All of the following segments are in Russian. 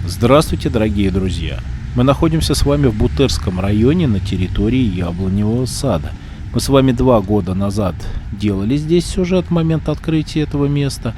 Здравствуйте, дорогие друзья! Мы находимся с вами в Бутырском районе на территории Яблоневого сада. Мы с вами 2 года назад делали здесь сюжет в момент открытия этого места,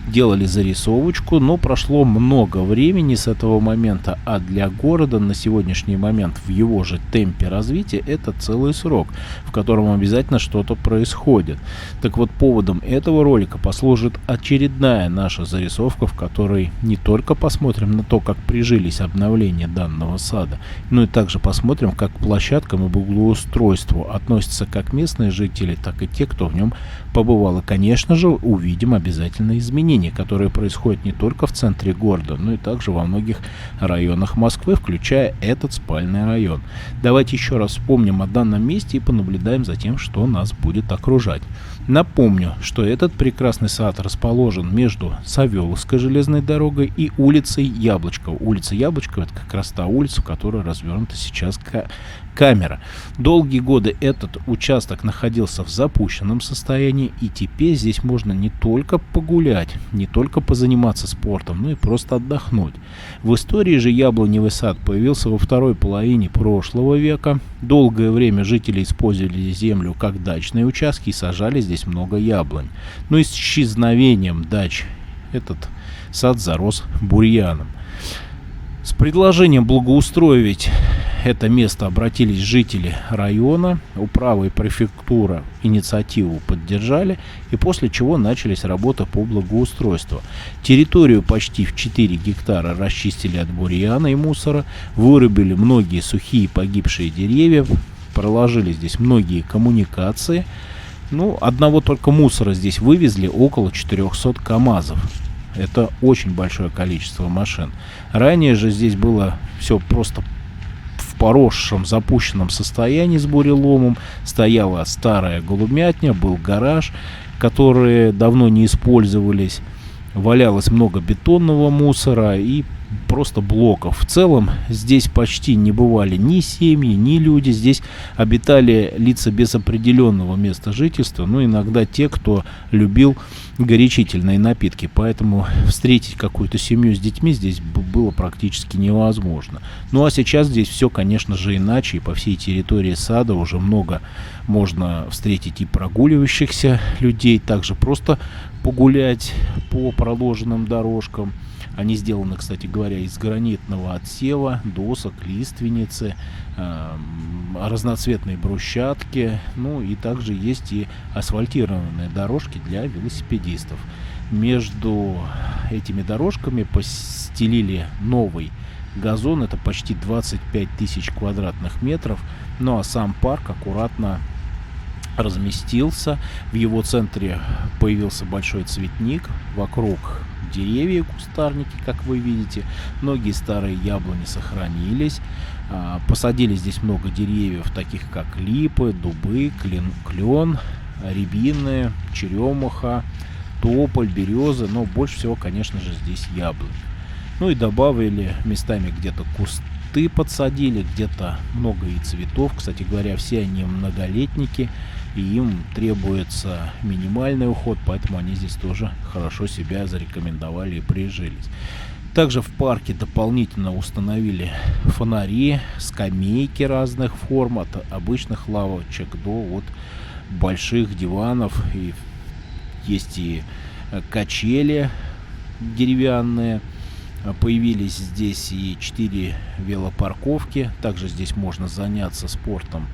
делали зарисовочку, но прошло много времени с этого момента, а для города на сегодняшний момент в его же темпе развития это целый срок, в котором обязательно что-то происходит. Так вот, поводом этого ролика послужит очередная наша зарисовка, в которой не только посмотрим на то, как прижились обновления данного сада, но и также посмотрим, как к площадкам и благоустройству относятся как местные жители, так и те, кто в нем побывал. И, конечно же, увидим обязательно изменения, которые происходят не только в центре города, но и также во многих районах Москвы, включая этот спальный район. Давайте еще раз вспомним о данном месте и понаблюдаем за тем, что нас будет окружать. Напомню, что этот прекрасный сад расположен между Савеловской железной дорогой и улицей Яблочкова. Улица Яблочкова — это как раз та улица, в которой развернута сейчас камера. Долгие годы этот участок находился в запущенном состоянии, и теперь здесь можно не только погулять, не только позаниматься спортом, но и просто отдохнуть. В истории же Яблоневый сад появился во второй половине прошлого века. Долгое время жители использовали землю как дачные участки и сажали здесь много яблонь. Но с исчезновением дач этот сад зарос бурьяном. С предложением благоустроить это место обратились жители района, управа и префектура инициативу поддержали, и после чего начались работы по благоустройству. Территорию почти в 4 гектара расчистили от бурьяна и мусора, вырубили многие сухие погибшие деревья, проложили здесь многие коммуникации. Одного только мусора здесь вывезли около 400 КАМАЗов. Это очень большое количество машин. Ранее же здесь было все просто в поросшем, запущенном состоянии с буреломом. Стояла старая голубятня, был гараж, которые давно не использовались. Валялось много бетонного мусора и просто блоков. В целом здесь почти не бывали ни семьи, ни люди. Здесь обитали лица без определенного места жительства, иногда те, кто любил горячительные напитки. Поэтому встретить какую-то семью с детьми здесь было практически невозможно. А сейчас здесь все, конечно же, иначе. И по всей территории сада уже много можно встретить и прогуливающихся людей, также просто погулять по проложенным дорожкам. Они сделаны, кстати говоря, из гранитного отсева, досок, лиственницы, разноцветные брусчатки. И также есть и асфальтированные дорожки для велосипедистов. Между этими дорожками постелили новый газон. Это почти 25 тысяч квадратных метров. А сам парк аккуратно разместился. В его центре появился большой цветник. Вокруг деревья, кустарники, как вы видите. Многие старые яблони сохранились. Посадили здесь много деревьев, таких как липы, дубы, клен, рябины, черемуха, тополь, березы. Но больше всего, конечно же, здесь яблонь. И добавили местами где-то кусты подсадили, где-то много и цветов. Кстати говоря, все они многолетники, и им требуется минимальный уход, поэтому они здесь тоже хорошо себя зарекомендовали и прижились. Также в парке дополнительно установили фонари, скамейки разных форм, от обычных лавочек до больших диванов. И есть и качели деревянные. Появились здесь и 4 велопарковки. Также здесь можно заняться спортом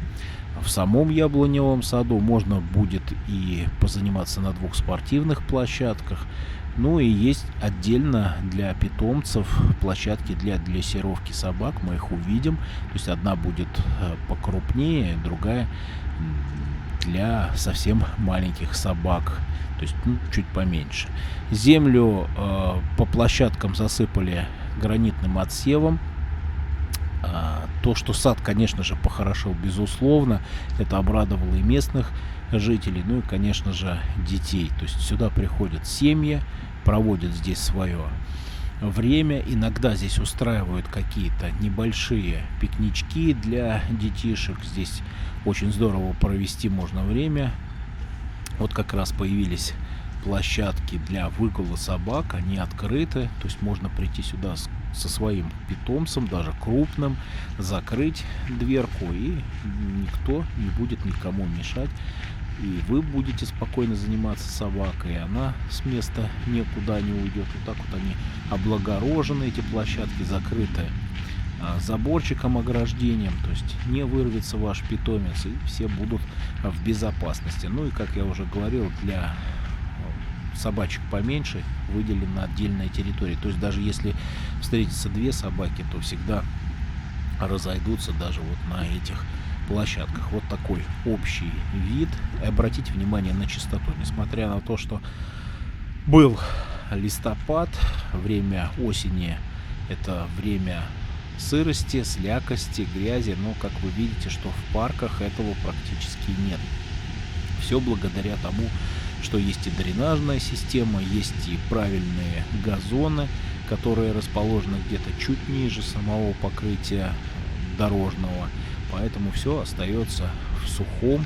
в самом Яблоневом саду. Можно будет и позаниматься на 2 спортивных площадках. И есть отдельно для питомцев площадки для дрессировки собак. Мы их увидим. То есть одна будет покрупнее, другая для совсем маленьких собак. То есть чуть поменьше. Землю по площадкам засыпали гранитным отсевом. То, что сад, конечно же, похорошел, безусловно, это обрадовало и местных жителей, и, конечно же, детей. То есть сюда приходят семьи, проводят здесь свое время. Иногда здесь устраивают какие-то небольшие пикнички для детишек. Здесь очень здорово провести можно время. Как раз появились площадки для выгула собак, они открыты, то есть можно прийти сюда со своим питомцем, даже крупным, закрыть дверку, и никто не будет никому мешать. И вы будете спокойно заниматься собакой, и она с места никуда не уйдет. Вот так вот они облагорожены, эти площадки закрыты заборчиком, ограждением, то есть не вырвется ваш питомец, и все будут в безопасности. Ну и, как я уже говорил, для собачек поменьше выделена отдельная территория. То есть даже если встретятся две собаки, то всегда разойдутся даже вот на этих площадках. Вот такой общий вид. И обратите внимание на чистоту. Несмотря на то, что был листопад, время осени — это время сырости, слякости, грязи, но, как вы видите, что в парках этого практически нет. Все благодаря тому, что есть и дренажная система, есть и правильные газоны, которые расположены где-то чуть ниже самого покрытия дорожного, поэтому все остается в сухом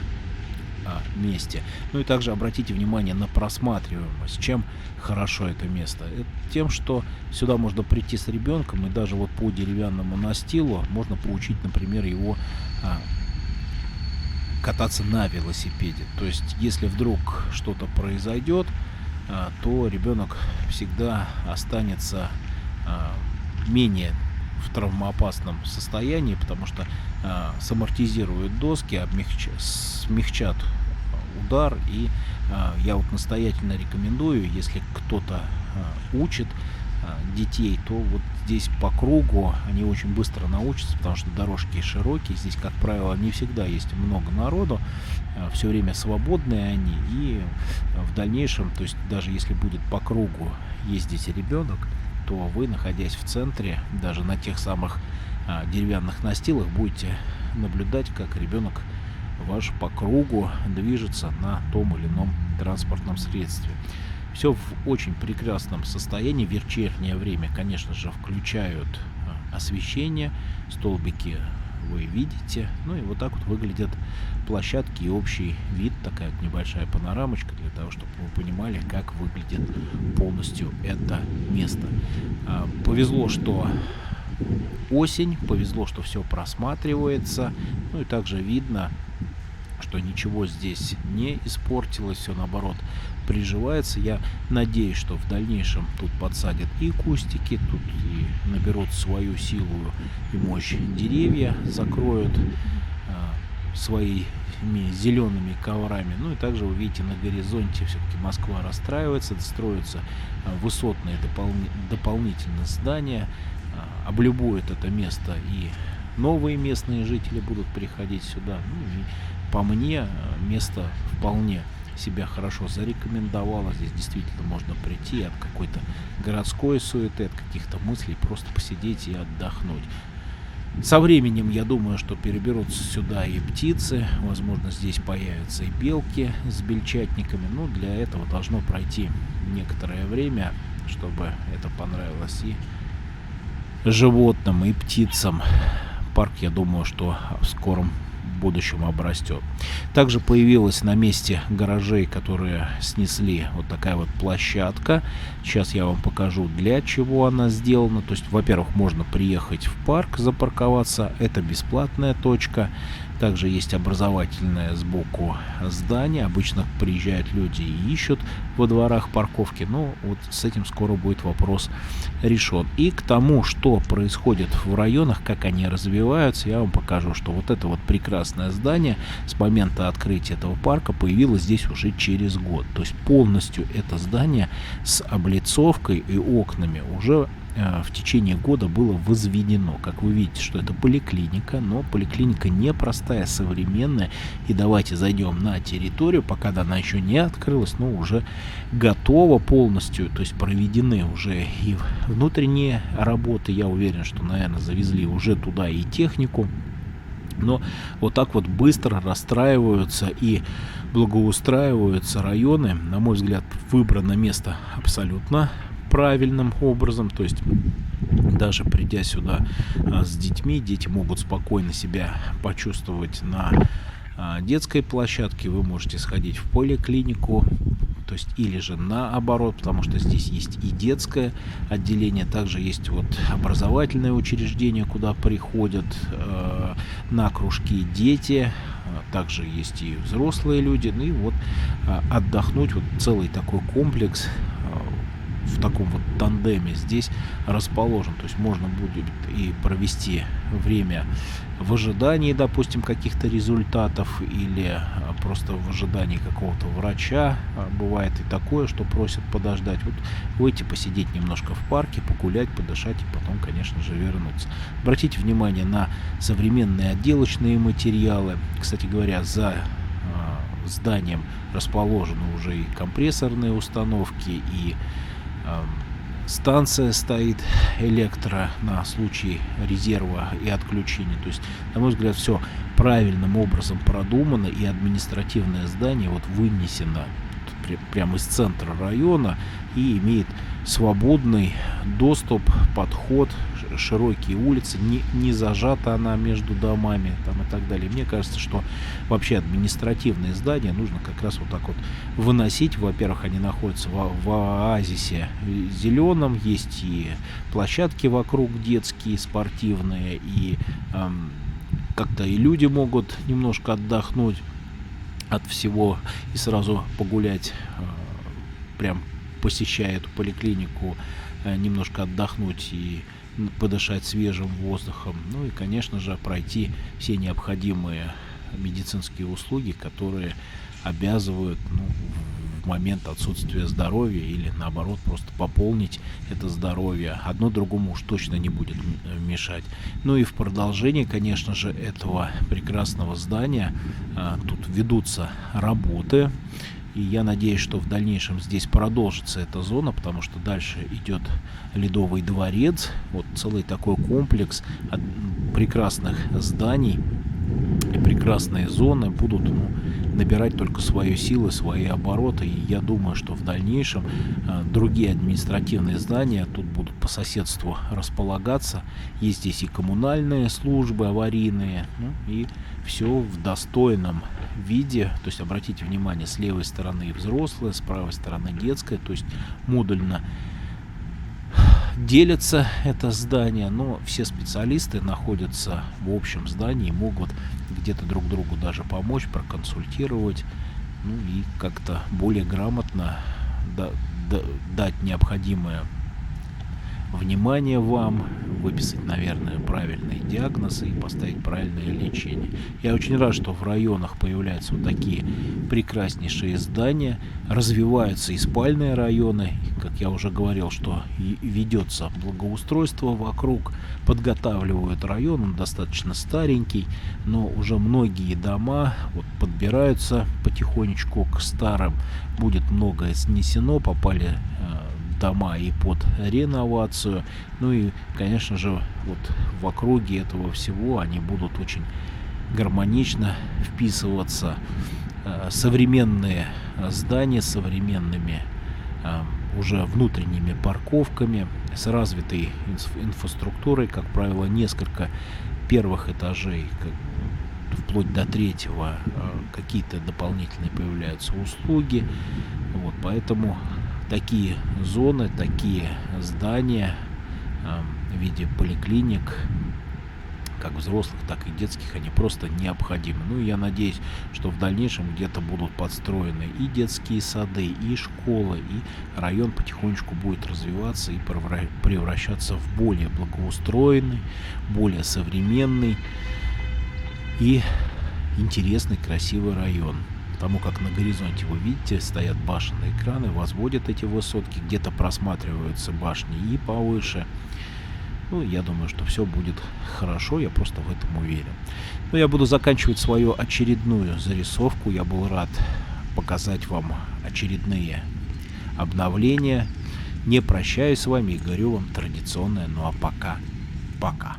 месте. Ну и также обратите внимание на просматриваемость. Чем хорошо это место? Это тем, что сюда можно прийти с ребенком, и даже вот по деревянному настилу можно поучить, например, его кататься на велосипеде. То есть, если вдруг что-то произойдет, то ребенок всегда останется менее в травмоопасном состоянии, потому что самортизируют доски, смягчат удар. И я вот настоятельно рекомендую, если кто-то учит детей, то вот здесь по кругу они очень быстро научатся, потому что дорожки широкие, здесь, как правило, не всегда есть много народу, все время свободные они, и в дальнейшем, то есть даже если будет по кругу ездить ребенок, то вы, находясь в центре, даже на тех самых деревянных настилах, будете наблюдать, как ребенок ваш по кругу движется на том или ином транспортном средстве. Все в очень прекрасном состоянии. В вечернее время, конечно же, включают освещение, столбики вы видите. Ну и вот так вот выглядят площадки и общий вид, такая вот небольшая панорамочка, для того, чтобы вы понимали, как выглядит полностью это место. Повезло, что осень, повезло, что все просматривается, ну и также видно, что ничего здесь не испортилось, все наоборот приживается. Я надеюсь, что в дальнейшем тут подсадят и кустики, тут и наберут свою силу и мощь деревья, закроют своими зелеными коврами. Ну и также вы видите, на горизонте все-таки Москва расстраивается, строятся высотные дополнительные здания, облюбуют это место, и новые местные жители будут приходить сюда. Ну и по мне, место вполне себя хорошо зарекомендовало. Здесь действительно можно прийти от какой-то городской суеты, от каких-то мыслей, просто посидеть и отдохнуть. Со временем, я думаю, что переберутся сюда и птицы, возможно, здесь появятся и белки с бельчатниками. Но для этого должно пройти некоторое время, чтобы это понравилось и животным, и птицам. Парк, я думаю, что в скором будущем обрастет. Также появилась на месте гаражей, которые снесли, вот такая вот площадка. Сейчас я вам покажу, для чего она сделана. То есть, во-первых, можно приехать в парк, запарковаться. Это бесплатная точка. Также есть образовательное сбоку здание. Обычно приезжают люди и ищут во дворах парковки. Но вот с этим скоро будет вопрос решен. И к тому, что происходит в районах, как они развиваются, я вам покажу, что вот это вот прекрасное здание с момента открытия этого парка появилось здесь уже через год. То есть полностью это здание с облицовкой и окнами уже в течение года было возведено. Как вы видите, что это поликлиника, но поликлиника непростая, современная. И давайте зайдем на территорию, пока она еще не открылась, но уже готова полностью. То есть проведены уже и внутренние работы. Я уверен, что, наверное, завезли уже туда и технику. Но вот так вот быстро расстраиваются и благоустраиваются районы. На мой взгляд, выбрано место абсолютно правильным образом. То есть даже придя сюда с детьми, дети могут спокойно себя почувствовать на детской площадке. Вы можете сходить в поликлинику, то есть или же наоборот, потому что здесь есть и детское отделение, также есть вот образовательное учреждение, куда приходят на кружки дети, также есть и взрослые люди, ну и вот отдохнуть, вот целый такой комплекс в таком вот тандеме здесь расположен. То есть можно будет и провести время в ожидании, допустим, каких-то результатов или просто в ожидании какого-то врача. Бывает и такое, что просят подождать. Вот выйти, посидеть немножко в парке, погулять, подышать и потом, конечно же, вернуться. Обратите внимание на современные отделочные материалы. Кстати говоря, за зданием расположены уже и компрессорные установки, и станция стоит электро на случай резерва и отключения. То есть, на мой взгляд, все правильным образом продумано, и административное здание вот вынесено прямо из центра района и имеет свободный доступ, подход, широкие улицы, не зажата она между домами там, и так далее. Мне кажется, что вообще административные здания нужно как раз вот так вот выносить. Во-первых, они находятся в оазисе зеленом, есть и площадки вокруг детские, спортивные, и как-то и люди могут немножко отдохнуть от всего и сразу погулять, прям посещая эту поликлинику, немножко отдохнуть и подышать свежим воздухом. Ну и, конечно же, пройти все необходимые медицинские услуги, которые обязывают в момент отсутствия здоровья или, наоборот, просто пополнить это здоровье. Одно другому уж точно не будет мешать. Ну и в продолжение, конечно же, этого прекрасного здания тут ведутся работы. И я надеюсь, что в дальнейшем здесь продолжится эта зона, потому что дальше идет Ледовый дворец. Вот целый такой комплекс прекрасных зданий. И прекрасные зоны будут набирать только свои силы, свои обороты. И я думаю, что в дальнейшем другие административные здания тут будут по соседству располагаться. Есть здесь и коммунальные службы аварийные, и все в достойном виде. То есть обратите внимание, с левой стороны взрослые, с правой стороны детская. То есть модульно делится это здание, но все специалисты находятся в общем здании и могут где-то друг другу даже помочь, проконсультировать, и как-то более грамотно дать необходимое внимание вам, выписать, наверное, правильные диагнозы и поставить правильное лечение. Я очень рад, что в районах появляются вот такие прекраснейшие здания, развиваются и спальные районы, как я уже говорил, что ведется благоустройство вокруг, подготавливают район, он достаточно старенький, но уже многие дома подбираются потихонечку к старым, будет многое снесено, попали дома и под реновацию. Ну и, конечно же, в округе этого всего они будут очень гармонично вписываться. Современные здания с современными уже внутренними парковками, с развитой инфраструктурой, как правило, несколько первых этажей, вплоть до третьего, какие-то дополнительные появляются услуги. Поэтому такие зоны, такие здания в виде поликлиник, как взрослых, так и детских, они просто необходимы. Я надеюсь, что в дальнейшем где-то будут подстроены и детские сады, и школы, и район потихонечку будет развиваться и превращаться в более благоустроенный, более современный и интересный, красивый район. Потому как на горизонте, вы видите, стоят башенные краны, возводят эти высотки, где-то просматриваются башни и повыше. Я думаю, что все будет хорошо, я просто в этом уверен. Я буду заканчивать свою очередную зарисовку. Я был рад показать вам очередные обновления. Не прощаюсь с вами и говорю вам традиционное, пока. Пока.